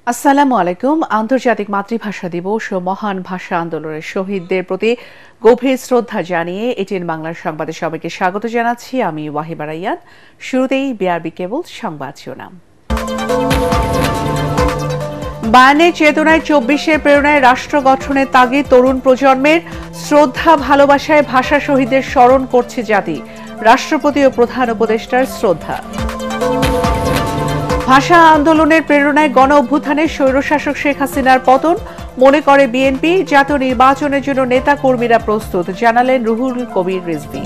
আসসালামু আলাইকুম। আন্তর্জাতিক মাতৃভাষা দিবস ও মহান ভাষা আন্দোলনের শহীদদের প্রতি গভীর শ্রদ্ধা জানিয়ে এটিএন বাংলার সংবাদে সবাইকে স্বাগত জানাচ্ছি। আমি ওয়াহিবা রাইয়ান। শুরুতেই বিআরবি কেবল সংবাদ শিরোনাম। বায়ানের চেতনায় ২৪-এর প্রেরণায় রাষ্ট্র গঠনের তাগিদ তরুণ প্রজন্মের। শ্রদ্ধা ভালোবাসায় ভাষা শহীদদের স্মরণ করছে জাতি। রাষ্ট্রপতি ও প্রধান উপদেষ্টার শ্রদ্ধা। ভাষা আন্দোলনের প্রেরণায় গণ অভ্যুত্থানে স্বৈরশাসক শেখ হাসিনার পতন মনে করে বিএনপি। জাতীয় নির্বাচনের জন্য নেতা কর্মীরা প্রস্তুত, জানালেন রুহুল কবির রিজভী।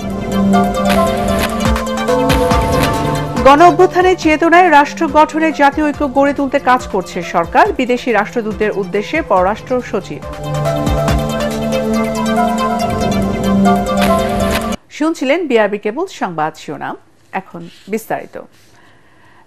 গণ অভ্যুত্থানের চেতনায় রাষ্ট্র গঠনে জাতীয় ঐক্য গড়ে তুলতে কাজ করছে সরকার, বিদেশি রাষ্ট্রদূতের উদ্দেশ্যে পররাষ্ট্র সচিব। শুনছিলেন বিআরবি কেবল সংবাদ শিরোনাম, এখন বিস্তারিত।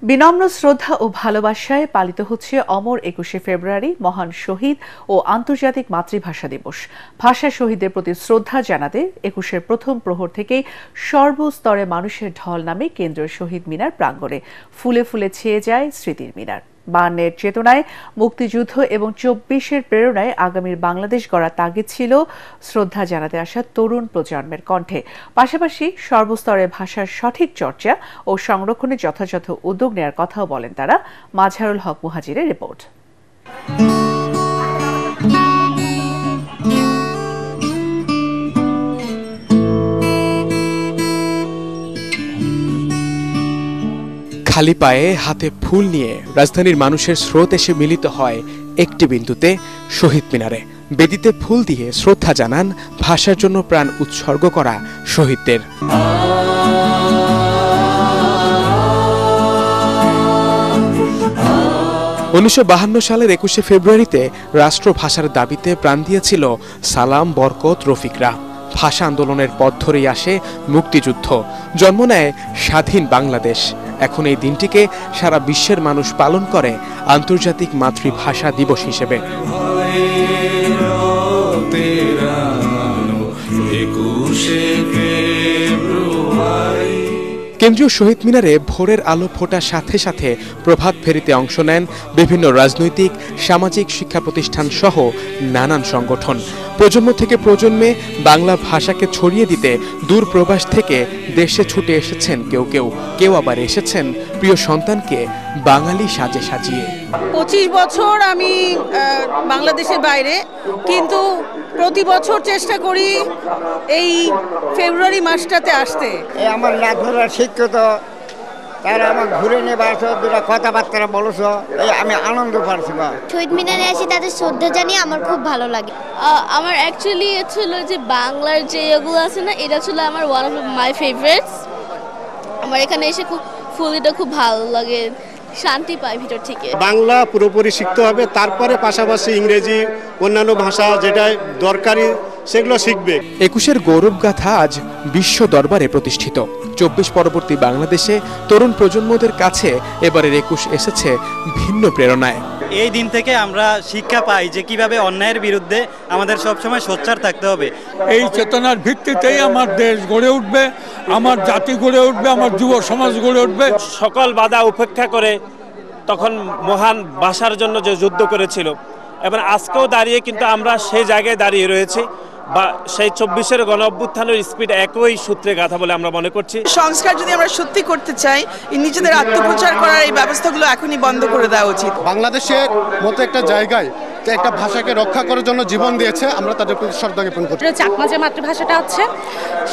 বিনম্র শ্রদ্ধা ও ভালোবাসায় পালিত হচ্ছে অমর ২১শে ফেব্রুয়ারি মহান শহীদ ও আন্তর্জাতিক মাতৃভাষা দিবস। ভাষা শহীদদের প্রতি শ্রদ্ধা জানাতে ২১-এর প্রথম প্রহর থেকেই সর্বস্তরে মানুষের ঢল নামে কেন্দ্রীয় শহীদ মিনার প্রাঙ্গণে। ফুলে ফুলে ছেয়ে যায় স্মৃতির মিনার। ৫২-এর চেতনায় মুক্তিযুদ্ধ এবং ২৪-এর প্রেরণায় আগামীর বাংলাদেশ গড়ার তাগিদ ছিল শ্রদ্ধা জানাতে আসা তরুণ প্রজন্মের কণ্ঠে। পাশাপাশি সর্বস্তরে ভাষার সঠিক চর্চা ও সংরক্ষণে যথাযথ উদ্যোগ নেওয়ার কথাও বলেন তারা। মাজহারুল হক মুহাজিরের রিপোর্ট। খালি পায়ে হাতে ফুল নিয়ে রাজধানীর মানুষের স্রোত এসে মিলিত হয় একটি বিন্দুতে, শহীদ মিনারে। বেদিতে ফুল দিয়ে শ্রদ্ধা জানান ভাষার জন্য প্রাণ উৎসর্গ করা শহীদদের। ১৯৫২ সালের ২১শে ফেব্রুয়ারিতে রাষ্ট্রভাষার দাবিতে প্রাণ দিয়েছিল সালাম, বরকত, রফিকরা। ভাষা আন্দোলনের পথ ধরেই আসে মুক্তিযুদ্ধ, জন্ম নেয় স্বাধীন বাংলাদেশ। এখন এই দিনটিকে সারা বিশ্বের মানুষ পালন করে আন্তর্জাতিক মাতৃভাষা দিবস হিসেবে। কেন্দ্রীয় শহীদ মিনারে ভোরের আলো ফোটার সাথে সাথে প্রভাত ফেরিতে অংশ নেন বিভিন্ন রাজনৈতিক, সামাজিক, শিক্ষা প্রতিষ্ঠান সহ নানান সংগঠন। প্রজন্ম থেকে প্রজন্মে বাংলা ভাষাকে ছড়িয়ে দিতে দূর প্রবাস থেকে দেশে ছুটে এসেছেন কেউ আবার এসেছেন প্রিয় সন্তানকে বাঙালি সাজে সাজিয়ে। ২৫ বছর আমি বাংলাদেশের বাইরে, কিন্তু প্রতি বছর চেষ্টা করি এই ফেব্রুয়ারি মাসটাতে আসতে। আমার নাথরা শিক্ষিত, তারা আমার ঘুরে নিয়ে বাসো, দুটা কথাবার্তা বলছো, আমি আনন্দ পাচ্ছি। শহীদ মিনারে আসি, তাদের শ্রদ্ধা জানিয়ে আমার খুব ভালো লাগে। আমার অ্যাকচুয়ালি ছিল যে বাংলার যে এগুলো আছে না, এটা ছিল আমার ওয়ান অফ মাই ফেভারিটস। আমার এখানে এসে ফুলটা খুব ভালো লাগে, শান্তি পাই ভিতর থেকে। বাংলা পুরোপুরি শিখতে হবে, তারপরে পাশাপাশি ইংরেজি, অন্যান্য ভাষা যেটা দরকারি সেগুলো শিখবে। ২১-এর গৌরবগাথা আজ বিশ্ব দরবারে প্রতিষ্ঠিত। ২৪ পরবর্তী বাংলাদেশে তরুণ প্রজন্মদের কাছে এবারের ২১ এসেছে ভিন্ন প্রেরণায়। এই দিন থেকে আমরা শিক্ষা পাই যে কিভাবে অন্যায়ের বিরুদ্ধে আমাদের সবসময় সোচ্চার থাকতে হবে। এই চেতনার ভিত্তিতেই আমার দেশ গড়ে উঠবে, আমার জাতি গড়ে উঠবে, আমার যুব সমাজ গড়ে উঠবে। সকল বাধা উপেক্ষা করে তখন মহান ভাষার জন্য যে যুদ্ধ করেছিল, এবং আজকেও দাঁড়িয়ে কিন্তু আমরা সেই জায়গায় দাঁড়িয়ে রয়েছি। বা সেই ২৪-এর গণ অভ্যুত্থানের স্পিড একই সূত্রে গাথা বলে আমরা মনে করছি। সংস্কার যদি আমরা সত্যি করতে চাই, নিজেদের আত্মপ্রচার করার এই ব্যবস্থাগুলো এখনই বন্ধ করে দেওয়া উচিত। বাংলাদেশের মতো একটা জায়গায় একটা ভাষাকে রক্ষা করার জন্য জীবন দিয়েছে, আমরা তাদের প্রতি শ্রদ্ধা জ্ঞাপন করছি। চাকমা যে মাতৃভাষাটা আছে,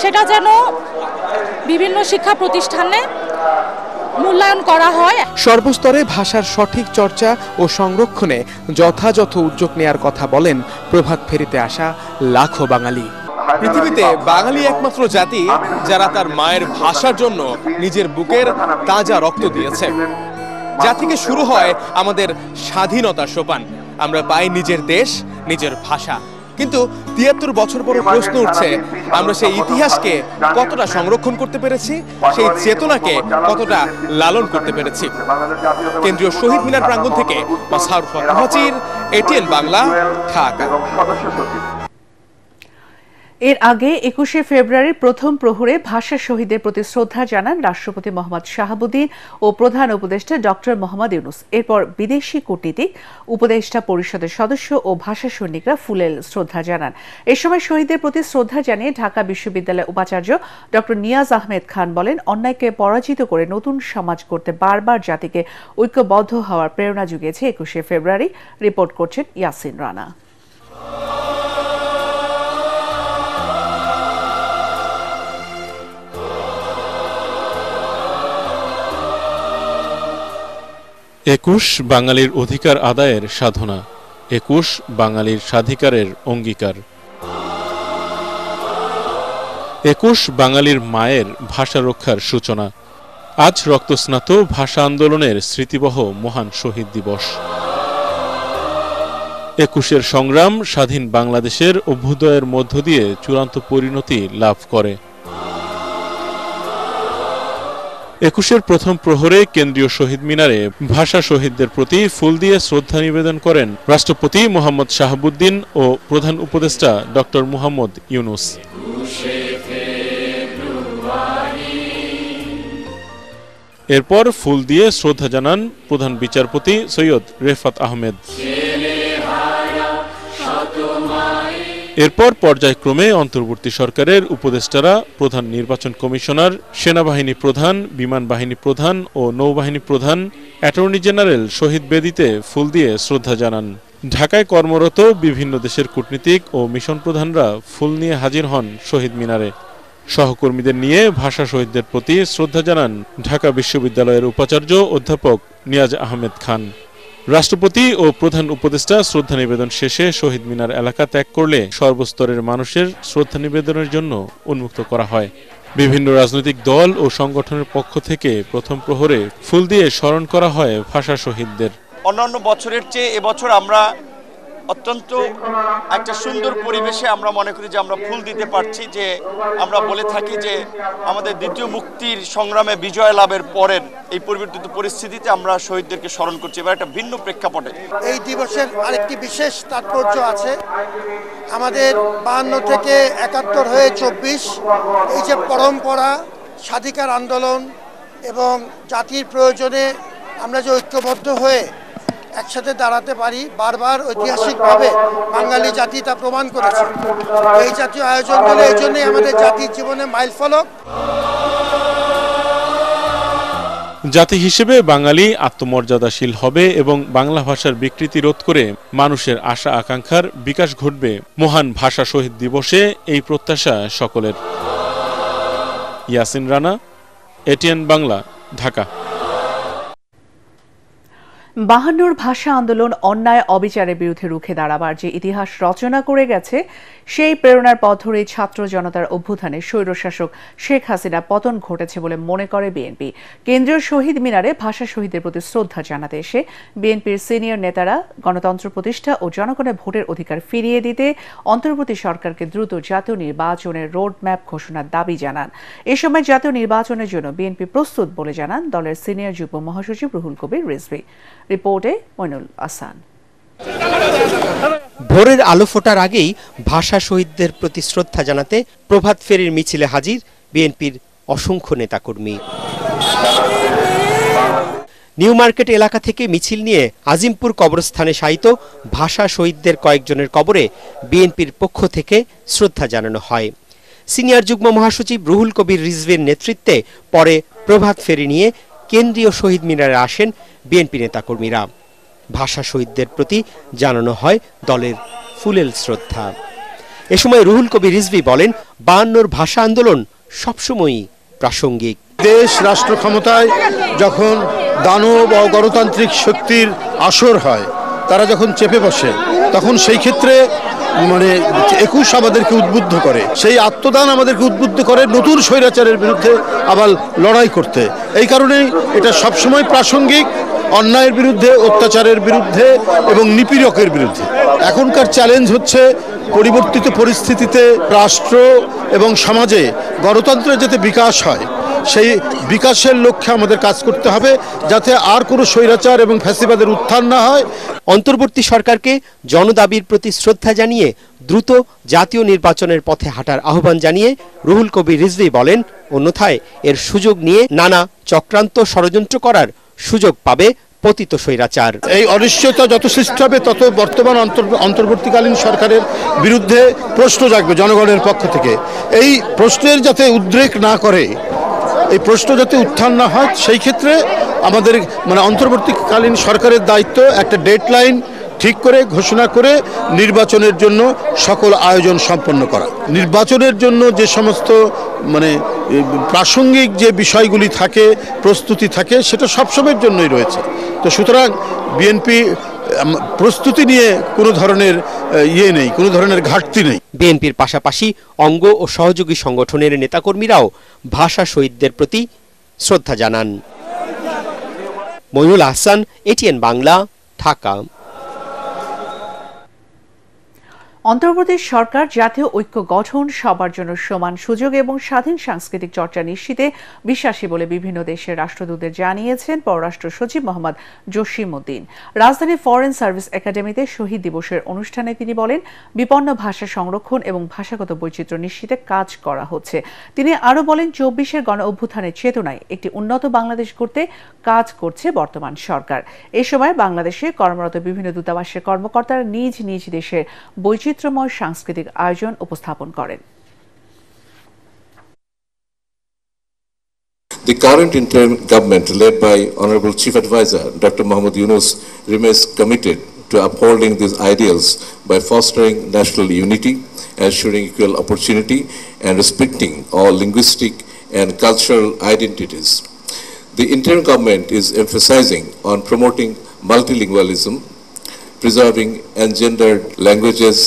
সেটা যেন বিভিন্ন শিক্ষা প্রতিষ্ঠানে মূল্যায়ন করা হয়। সর্বস্তরে ভাষার সঠিক চর্চা ও সংরক্ষণে যথাযথ উদ্যোগ নেয়ার কথা বলেন প্রভাত ফেরিতে আসা লাখো বাঙালি। পৃথিবীতে বাঙালি একমাত্র জাতি যারা তার মায়ের ভাষার জন্য নিজের বুকের তাজা রক্ত দিয়েছে। যা থেকে শুরু হয় আমাদের স্বাধীনতার সোপান। আমরা পাই নিজের দেশ, নিজের ভাষা। কিন্তু ৭৩ বছর পরে প্রশ্ন উঠছে, আমরা সেই ইতিহাসকে কতটা সংরক্ষণ করতে পেরেছি, সেই চেতনাকে কতটা লালন করতে পেরেছি। কেন্দ্রীয় শহীদ মিনার প্রাঙ্গণ থেকে মাজহারুল হক মুহাজির, এটিএন বাংলা, ঢাকা। এর আগে ২১শে ফেব্রুয়ারির প্রথম প্রহরে ভাষা শহীদদের প্রতি শ্রদ্ধা জানান রাষ্ট্রপতি মোহাম্মদ শাহাবুদ্দিন ও প্রধান উপদেষ্টা ডক্টর মোহাম্মদ ইউনুস। এরপর বিদেশি কূটনীতিক, উপদেষ্টা পরিষদের সদস্য ও ভাষা সৈনিকরা ফুলেল শ্রদ্ধা জানান। এ সময় শহীদদের প্রতি শ্রদ্ধা জানিয়ে ঢাকা বিশ্ববিদ্যালয়ের উপাচার্য ডক্টর নিয়াজ আহমেদ খান বলেন, অন্যায়কে পরাজিত করে নতুন সমাজ করতে বারবার জাতিকে ঐক্যবদ্ধ হওয়ার প্রেরণা জুগিয়েছে ২১শে ফেব্রুয়ারি। রিপোর্ট করছেন ইয়াসিন রানা। একুশ বাঙালির অধিকার আদায়ের সাধনা, ২১ বাঙালির স্বাধিকারের অঙ্গীকার। ২১ বাঙালির মায়ের ভাষা রক্ষার সূচনা। আজ রক্তস্নাত ভাষা আন্দোলনের স্মৃতিবহ মহান শহীদ দিবস। ২১-এর সংগ্রাম স্বাধীন বাংলাদেশের অভ্যুদয়ের মধ্য দিয়ে চূড়ান্ত পরিণতি লাভ করে। ২১-এর প্রথম প্রহরে কেন্দ্রীয় শহীদ মিনারে ভাষা শহীদদের প্রতি ফুল দিয়ে শ্রদ্ধা নিবেদন করেন রাষ্ট্রপতি মোহাম্মদ শাহাবুদ্দিন ও প্রধান উপদেষ্টা ডক্টর মোহাম্মদ ইউনুস। এরপর ফুল দিয়ে শ্রদ্ধা জানান প্রধান বিচারপতি সৈয়দ রেফাত আহমেদ। এরপর পর্যায়ক্রমে অন্তর্বর্তী সরকারের উপদেষ্টারা, প্রধান নির্বাচন কমিশনার, সেনাবাহিনী প্রধান, বিমান বাহিনী প্রধান ও নৌবাহিনী প্রধান, অ্যাটর্নি জেনারেল শহীদ বেদিতে ফুল দিয়ে শ্রদ্ধা জানান। ঢাকায় কর্মরত বিভিন্ন দেশের কূটনীতিক ও মিশন প্রধানরা ফুল নিয়ে হাজির হন শহীদ মিনারে। সহকর্মীদের নিয়ে ভাষা শহীদদের প্রতি শ্রদ্ধা জানান ঢাকা বিশ্ববিদ্যালয়ের উপাচার্য অধ্যাপক নিয়াজ আহমেদ খান। রাষ্ট্রপতি ও প্রধান উপদেষ্টা শ্রদ্ধা নিবেদন শেষে শহীদ মিনার এলাকা ত্যাগ করলে সর্বস্তরের মানুষের শ্রদ্ধা নিবেদনের জন্য উন্মুক্ত করা হয়। বিভিন্ন রাজনৈতিক দল ও সংগঠনের পক্ষ থেকে প্রথম প্রহরে ফুল দিয়ে স্মরণ করা হয় ভাষা শহীদদের। অন্যান্য বছরের চেয়ে এবছর আমরা অত্যন্ত একটা সুন্দর পরিবেশে আমরা মনে করি যে আমরা ফুল দিতে পারছি। যে আমরা বলে থাকি যে আমাদের দ্বিতীয় মুক্তির সংগ্রামে বিজয় লাভের পরের এই পরিবর্তিত পরিস্থিতিতে আমরা শহীদদেরকে স্মরণ করছি, এবার একটা ভিন্ন প্রেক্ষাপটে। এই দিবসের আরেকটি বিশেষ তাৎপর্য আছে। আমাদের 52 থেকে 71 হয়ে 24 এই যে পরম্পরা, স্বাধিকার আন্দোলন এবং জাতির প্রয়োজনে আমরা যে ঐক্যবদ্ধ হয়ে একসাথে দাঁড়াতে পারি, বারবার ঐতিহাসিকভাবে বাঙালি জাতি তা প্রমাণ করেছে। এই জাতীয় আয়োজনগুলো এই জন্যই আমাদের জাতির জীবনে মাইলফলক। জাতি হিসেবে বাঙালি আত্মমর্যাদাশীল হবে এবং বাংলা ভাষার বিকৃতি রোধ করে মানুষের আশা আকাঙ্ক্ষার বিকাশ ঘটবে। মহান ভাষা শহীদ দিবসে এই প্রত্যাশা সকলের। ইয়াসিন রানা, এটিএন বাংলা, ঢাকা। ৫২ ভাষা আন্দোলন অন্যায় অবিচারের বিরুদ্ধে রুখে দাঁড়াবার যে ইতিহাস রচনা করে গেছে, সেই প্রেরণার পথ ধরে ছাত্র জনতার অভ্যুত্থানে স্বৈরশাসক শেখ হাসিনা পতন ঘটেছে বলে মনে করে বিএনপি। কেন্দ্রীয় শহীদ মিনারে ভাষা শহীদদের প্রতি শ্রদ্ধা জানাতে এসে বিএনপির সিনিয়র নেতারা গণতন্ত্র প্রতিষ্ঠা ও জনগণের ভোটের অধিকার ফিরিয়ে দিতে অন্তর্বর্তী সরকারকে দ্রুত জাতীয় নির্বাচনের রোড ম্যাপ ঘোষণার দাবি জানান। এ সময় জাতীয় নির্বাচনের জন্য বিএনপি প্রস্তুত বলে জানান দলের সিনিয়র যুগ্ম মহাসচিব রুহুল কবির রিজভী। রিপোর্টে মইনুল আহসান। ভোরের আলো ফোটার আগেই ভাষা শহীদদের প্রতি শ্রদ্ধা জানাতে প্রভাত ফেরির মিছিলে হাজির বিএনপির অসংখ্য নেতাকর্মী। নিউ মার্কেট এলাকা থেকে মিছিল নিয়ে আজিমপুর কবরস্থানে শায়িত ভাষা শহীদদের কয়েকজনের কবরে বিএনপির পক্ষ থেকে শ্রদ্ধা জানানো হয়। সিনিয়র যুগ্ম মহাসচিব রুহুল কবির রিজভীর নেতৃত্বে পরে প্রভাত ফেরি নিয়ে কেন্দ্রীয় শহীদ মিনারে আসেন বিএনপি নেতাকর্মীরা। ভাষা শহীদদের প্রতি জানানো হয় দলের ফুলেল শ্রদ্ধা। এ সময় রুহুল কবির রিজভী বলেন, ৫২ ভাষা আন্দোলন সবসময়ই প্রাসঙ্গিক। দেশ রাষ্ট্র ক্ষমতায় যখন দানব ও গণতান্ত্রিক শক্তির আসর হয়, তারা যখন চেপে বসে, তখন সেই ক্ষেত্রে ২১ আমাদেরকে উদ্বুদ্ধ করে, সেই আত্মদান আমাদেরকে উদ্বুদ্ধ করে নতুন স্বৈরাচারের বিরুদ্ধে আবার লড়াই করতে। এই কারণেই এটা সবসময় প্রাসঙ্গিক, অন্যায়ের বিরুদ্ধে, অত্যাচারের বিরুদ্ধে এবং নিপীড়কের বিরুদ্ধে। এখনকার চ্যালেঞ্জ হচ্ছে পরিবর্তিত পরিস্থিতিতে রাষ্ট্র এবং সমাজে গণতন্ত্রের যাতে বিকাশ হয়, সেই বিকাশের লক্ষ্যে আমাদের কাজ করতে হবে, যাতে আর কোনো স্বৈরাচার এবং ফ্যাসিবাদের উত্থান না হয়। অন্তর্বর্তী সরকারকে জনদাবির প্রতি শ্রদ্ধা জানিয়ে দ্রুত জাতীয় নির্বাচনের পথে হাঁটার আহ্বান জানিয়ে রুহুল কবির রিজভী বলেন, অন্যথায় এর সুযোগ নিয়ে নানা চক্রান্ত ষড়যন্ত্র করার সুযোগ পাবে পতিত স্বৈরাচার। এই অনিশ্চয়তা যত সৃষ্টি হবে, তত বর্তমান অন্তর্বর্তীকালীন সরকারের বিরুদ্ধে প্রশ্ন জাগবে জনগণের পক্ষ থেকে। এই প্রশ্নের যাতে উদ্রেক না করে, এই প্রশ্ন যাতে উত্থান না হয়, সেই ক্ষেত্রে আমাদের অন্তর্বর্তীকালীন সরকারের দায়িত্ব একটা ডেডলাইন ঠিক করে ঘোষণা করে নির্বাচনের জন্য সকল আয়োজন সম্পন্ন করা। নির্বাচনের জন্য যে সমস্ত প্রাসঙ্গিক যে বিষয়গুলি থাকে, প্রস্তুতি থাকে, সেটা সবসময়ের জন্যই রয়েছে। তো সুতরাং বিএনপি প্রস্তুতি নিয়ে কোনো ধরনের নেই, কোনো ধরনের ঘাটতি নেই। বিএনপির পাশাপাশি অঙ্গ ও সহযোগী সংগঠনের নেতাকর্মীরাও ভাষা শহীদদের প্রতি শ্রদ্ধা জানান। মইনুল আহসান, এটিএন বাংলা, ঢাকা। অন্তর্বর্তী সরকার জাতীয় ঐক্য গঠন, সবার জন্য সমান সুযোগ এবং স্বাধীন সাংস্কৃতিক চর্চা নিশ্চিতে বিশ্বাসী বলে বিভিন্ন দেশের রাষ্ট্রদূতদের জানিয়েছেন পররাষ্ট্র সচিব মোহাম্মদ জসিম উদ্দিন। রাজধানীর ফরেন সার্ভিস একাডেমিতে শহীদ দিবসের অনুষ্ঠানে তিনি বলেন, বিপন্ন ভাষা সংরক্ষণ এবং ভাষাগত বৈচিত্র্য নিশ্চিতে কাজ করা হচ্ছে। তিনি আরও বলেন, ২৪-এর গণ অভ্যুত্থানের চেতনায় একটি উন্নত বাংলাদেশ গড়তে কাজ করছে বর্তমান সরকার। এ সময় বাংলাদেশে কর্মরত বিভিন্ন দূতাবাসের কর্মকর্তারা নিজ নিজ দেশের বৈচিত্র্যময় সাংস্কৃতিক আয়োজন উপস্থাপন করেন। The current interim government, led by Honorable Chief Advisor Dr. Mohammad Yunus, remains committed to upholding these ideals by fostering national unity, ensuring equal opportunity, and respecting all linguistic and cultural identities. The interim government is emphasizing on promoting multilingualism, preserving engendered languages,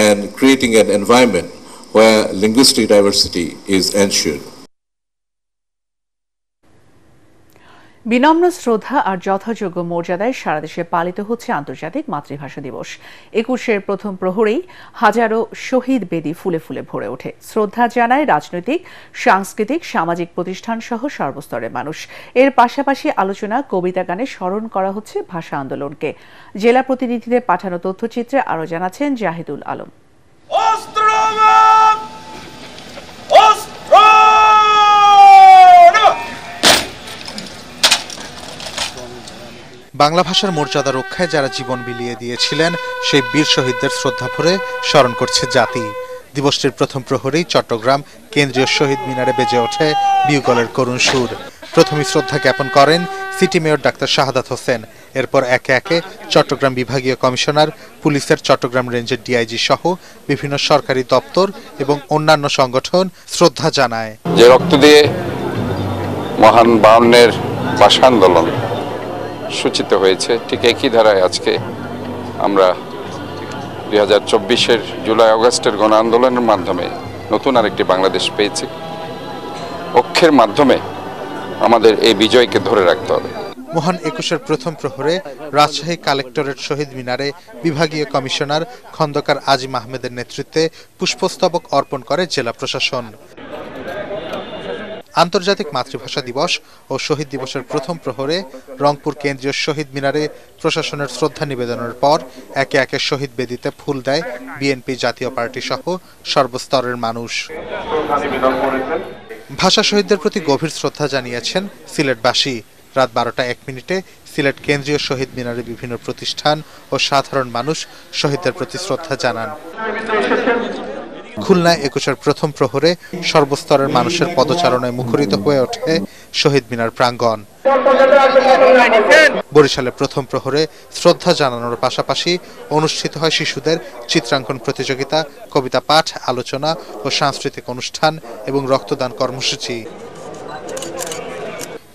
and creating an environment where linguistic diversity is ensured. বিনম্র শ্রদ্ধা আর যথাযোগ্য মর্যাদায় সারা দেশে পালিত হচ্ছে আন্তর্জাতিক মাতৃভাষা দিবস। ২১-এর প্রথম প্রহরেই হাজারো শহীদ বেদি ফুলে ফুলে ভরে ওঠে। শ্রদ্ধা জানায় রাজনৈতিক, সাংস্কৃতিক, সামাজিক প্রতিষ্ঠান সহ সর্বস্তরের মানুষ। এর পাশাপাশি আলোচনা, কবিতা, গানে স্মরণ করা হচ্ছে ভাষা আন্দোলনকে। জেলা প্রতিনিধিদের পাঠানো তথ্যচিত্রে আরও জানাচ্ছেন জাহিদুল আলম। বাংলা ভাষার মর্যাদা রক্ষায় যারা জীবন বিলিয়ে দিয়েছিলেন, সেই বীর শহীদদের শ্রদ্ধা ভরে স্মরণ করছে জাতি। দিবসটির প্রথম প্রহরেই চট্টগ্রাম কেন্দ্রীয় শহীদ মিনারে বেজে ওঠে বিউগলের করুণ সুর। প্রথমে শ্রদ্ধা জ্ঞাপন করেন city mayor doctor Shahadat Hossain. এরপর একে একে চট্টগ্রাম বিভাগীয় কমিশনার, পুলিশের চট্টগ্রাম রেঞ্জের ডিআইজি সহ বিভিন্ন সরকারি দপ্তর এবং অন্যান্য সংগঠন শ্রদ্ধা জানায়। যে রক্ত দিয়ে মহান ৫২-এর ভাষা আন্দোলন সূচিত হয়েছে, ঠিক একই ধারায় আজকে আমরা ২০২৪-এর জুলাই আগস্টের গণ আন্দোলনের মাধ্যমে নতুন আরেকটি বাংলাদেশ পেয়েছি। ঐক্যের মাধ্যমে আমাদের এই বিজয়কে ধরে রাখতে হবে। মহান ২১-এর প্রথম প্রহরে রাজশাহী কালেক্টরেট শহীদ মিনারে বিভাগীয় কমিশনার খন্দকার আজিম আহমেদের নেতৃত্বে পুষ্পস্তবক অর্পণ করে জেলা প্রশাসন। আন্তর্জাতিক মাতৃভাষা দিবস ও শহীদ দিবসের প্রথম প্রহরে রংপুর কেন্দ্রীয় শহীদ মিনারে প্রশাসনের শ্রদ্ধা নিবেদনের পর একে একে শহীদ বেদিতে ফুল দেয় বিএনপি জাতীয় পার্টি সহ সর্বস্তরের মানুষ। ভাষা শহীদদের প্রতি গভীর শ্রদ্ধা জানিয়েছেন সিলেটবাসী। রাত ১২টা ১ সিলেট কেন্দ্রীয় শহীদ মিনারে বিভিন্ন প্রতিষ্ঠান ও সাধারণ মানুষ শহীদদের প্রতি শ্রদ্ধা জানান। খুলনায় ২১-এর প্রথম প্রহরে সর্বস্তরের মানুষের পদচারণায় মুখরিত হয়ে ওঠে শহীদ মিনার প্রাঙ্গণ। বরিশালে প্রথম প্রহরে শ্রদ্ধা জানানোর পাশাপাশি অনুষ্ঠিত হয় শিশুদের চিত্রাঙ্কন প্রতিযোগিতা, কবিতা পাঠ, আলোচনা ও সাংস্কৃতিক অনুষ্ঠান এবং রক্তদান কর্মসূচি।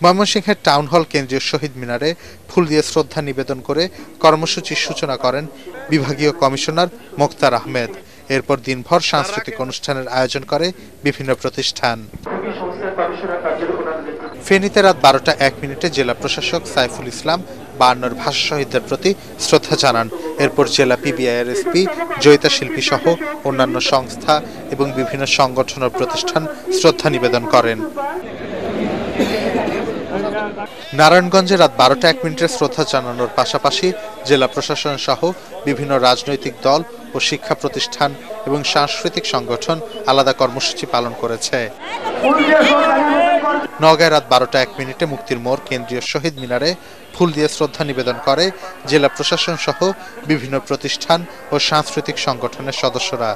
ময়মনসিংহের টাউন হল কেন্দ্রীয় শহীদ মিনারে ফুল দিয়ে শ্রদ্ধা নিবেদন করে কর্মসূচির সূচনা করেন বিভাগীয় কমিশনার মোক্তার আহমেদ। এরপর দিনভর সাংস্কৃতিক অনুষ্ঠানের আয়োজন করে বিভিন্ন প্রতিষ্ঠান। ফেনীতে রাত ১২টা ১ জেলা প্রশাসক সাইফুল ইসলাম ৫২-এর ভাষা শহীদদের প্রতি শ্রদ্ধা জানান। এরপর জেলা পিবিআইয়ের এসপি, জয়িতা শিল্পী সহ অন্যান্য সংস্থা এবং বিভিন্ন সংগঠন ও প্রতিষ্ঠান শ্রদ্ধা নিবেদন করেন। নারায়ণগঞ্জে রাত 12:01 শ্রদ্ধা জানানোর পাশাপাশি জেলা প্রশাসন সহ বিভিন্ন রাজনৈতিক দল ও শিক্ষা প্রতিষ্ঠান এবং সাংস্কৃতিক সংগঠন আলাদা কর্মসূচি পালন করেছে। নওগাঁয় রাত 12:01 মুক্তির মোড় কেন্দ্রীয় শহীদ মিনারে ফুল দিয়ে শ্রদ্ধা নিবেদন করে জেলা প্রশাসন সহ বিভিন্ন প্রতিষ্ঠান ও সাংস্কৃতিক সংগঠনের সদস্যরা।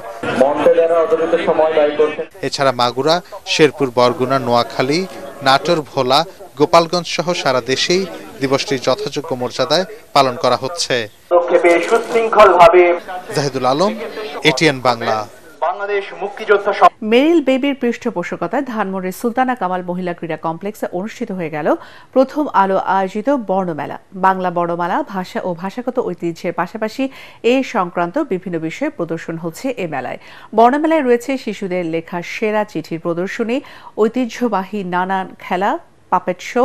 এছাড়া মাগুরা, শেরপুর, বরগুনা, নোয়াখালী, নাটোর, ভোলা, গোপালগঞ্জ সহ সারা দেশেই দিবসটি যথাযোগ্য মর্যাদায় পালন করা হচ্ছে। জাহিদুল আলম, এটিএন বাংলা। মেরিল বেবির পৃষ্ঠপোষকতায় ধানমন্ডির সুলতানা কামাল মহিলা ক্রীড়া কমপ্লেক্সে অনুষ্ঠিত হয়ে গেল প্রথম আলো আয়োজিত বর্ণমেলা। বাংলা বর্ণমালা, ভাষা ও ভাষাগত ঐতিহ্যের পাশাপাশি এ সংক্রান্ত বিভিন্ন বিষয়ে প্রদর্শন হচ্ছে এ মেলায়। বর্ণমেলায় রয়েছে শিশুদের লেখা সেরা চিঠির প্রদর্শনী, ঐতিহ্যবাহী নানান খেলা, পাপেট শো,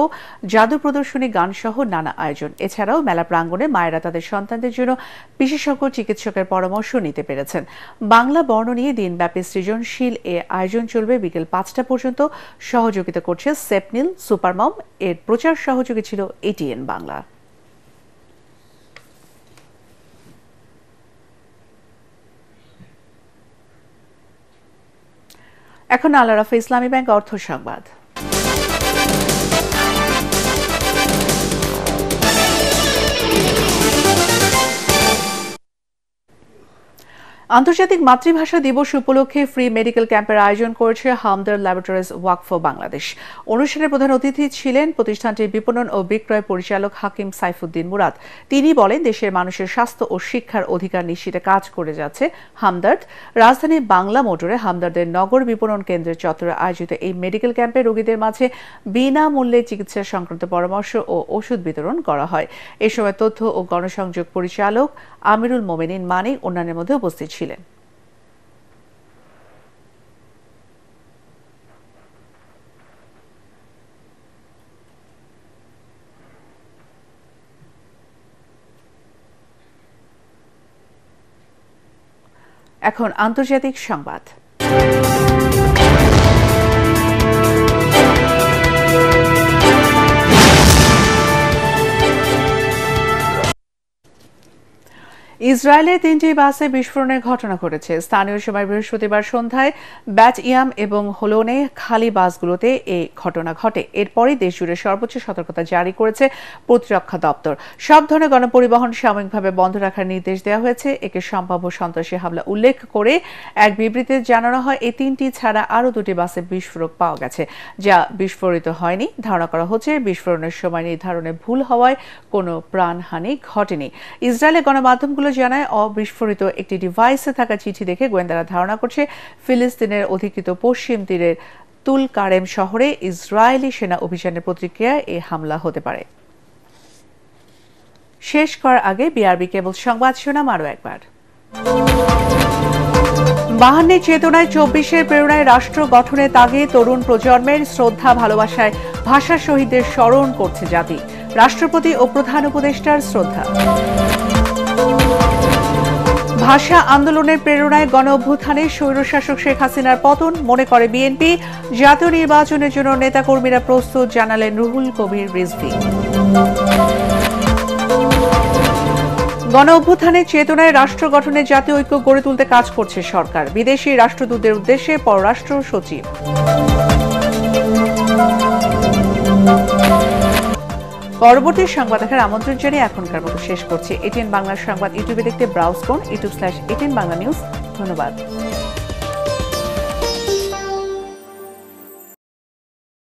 জাদু প্রদর্শনী, গান সহ নানা আয়োজন। এছাড়াও মেলা প্রাঙ্গণে মায়েরা তাদের সন্তানদের জন্য বিশেষজ্ঞ চিকিৎসকের পরামর্শ নিতে পেরেছেন। বাংলা বর্ণ নিয়ে দিনব্যাপী সৃজনশীল এ আয়োজন চলবে বিকেল 5টা পর্যন্ত। সহযোগিতা করছে সেপনিল, সুপারমম। এর প্রচার সহযোগী ছিল এটিএন বাংলা। এখন আল আরাফা ইসলামী ব্যাংক অর্থ সংবাদ। আন্তর্জাতিক মাতৃভাষা দিবস উপলক্ষে ফ্রি মেডিকেল ক্যাম্পের আয়োজন করেছে হামদর্দ ল্যাবরেটরিজ ওয়াকফ বাংলাদেশ। অনুষ্ঠানে প্রধান অতিথি ছিলেন প্রতিষ্ঠানটির বিপণন ও বিক্রয় পরিচালক হাকিম সাইফুদ্দিন মুরাদ। তিনি বলেন, দেশের মানুষের স্বাস্থ্য ও শিক্ষার অধিকার নিশ্চিতে কাজ করে যাচ্ছে হামদর্দ। রাজধানী বাংলা মোটরে হামদর্দের নগর বিপণন কেন্দ্রের চত্বরে আয়োজিত এই মেডিকেল ক্যাম্পে রোগীদের মাঝে বিনামূল্যে চিকিৎসা সংক্রান্ত পরামর্শ ও ওষুধ বিতরণ করা হয়। এ সময় তথ্য ও গণসংযোগ পরিচালক আমিরুল মোমেনিন মানিক অন্যান্যের মধ্যে উপস্থিত ছিলেন। এখন আন্তর্জাতিক সংবাদ। ইসরায়েলে 3টি বাসে বিস্ফোরণের ঘটনা ঘটেছে। স্থানীয় সময় বৃহস্পতিবার সন্ধ্যায় ব্যাট ইয়াম এবং হোলোনে খালি বাসগুলোতে এই ঘটনা ঘটে। এরপরই দেশজুড়ে সর্বোচ্চ সতর্কতা জারি করেছে প্রতিরক্ষা দপ্তর। সব ধরনের গণপরিবহন সাময়িকভাবে বন্ধ রাখার নির্দেশ দেওয়া হয়েছে। একে সম্ভাব্য সন্ত্রাসী হামলা উল্লেখ করে এক বিবৃতিতে জানানো হয়, এই 3টি ছাড়া আরও 2টি বাসে বিস্ফোরক পাওয়া গেছে, যা বিস্ফোরিত হয়নি। ধারণা করা হচ্ছে বিস্ফোরণের সময় নির্ধারণে ভুল হওয়ায় কোনো প্রাণহানি ঘটেনি। ইসরায়েলের গণমাধ্যমগুলো জানায়, অবিস্ফোরিত একটি ডিভাইসে থাকা চিঠি দেখে গোয়েন্দারা ধারণা করছে ফিলিস্তিনের অধিকৃত পশ্চিম তীরের তুল কারেম শহরে ইসরায়েলি সেনা অভিযানের প্রতিক্রিয়ায় এই হামলা হতে পারে। শেষ করার আগে বিআরবি কেবল সংবাদ শিরোনাম আরও একবার। 52 চেতনায় 24 প্রেরণায় রাষ্ট্র গঠনের তাগিদ, তরুণ প্রজন্মের শ্রদ্ধা ভালোবাসায় ভাষা শহীদদের স্মরণ করছে জাতি। রাষ্ট্রপতি ও প্রধান উপদেষ্টার শ্রদ্ধা। ভাষা আন্দোলনের প্রেরণায় গণ অভ্যুত্থানে স্বৈরশাসক শেখ হাসিনার পতন মনে করে বিএনপি। জাতীয় নির্বাচনের জন্য নেতাকর্মীরা প্রস্তুত, জানালেন রুহুল কবির রিজভী। গণ অভ্যুত্থানের চেতনায় রাষ্ট্র গঠনে জাতীয় ঐক্য গড়ে তুলতে কাজ করছে সরকার। বিদেশি রাষ্ট্রদূতদের উদ্দেশ্যে পররাষ্ট্র সচিব। পরবর্তী সংবাদ দেখার আমন্ত্রণ জানিয়ে এখনকার মতো শেষ করছি। এটিএন বাংলার সংবাদ ইউটিউবে দেখতে ব্রাউজ করুন youtube/ATN Bangla News। ধন্যবাদ।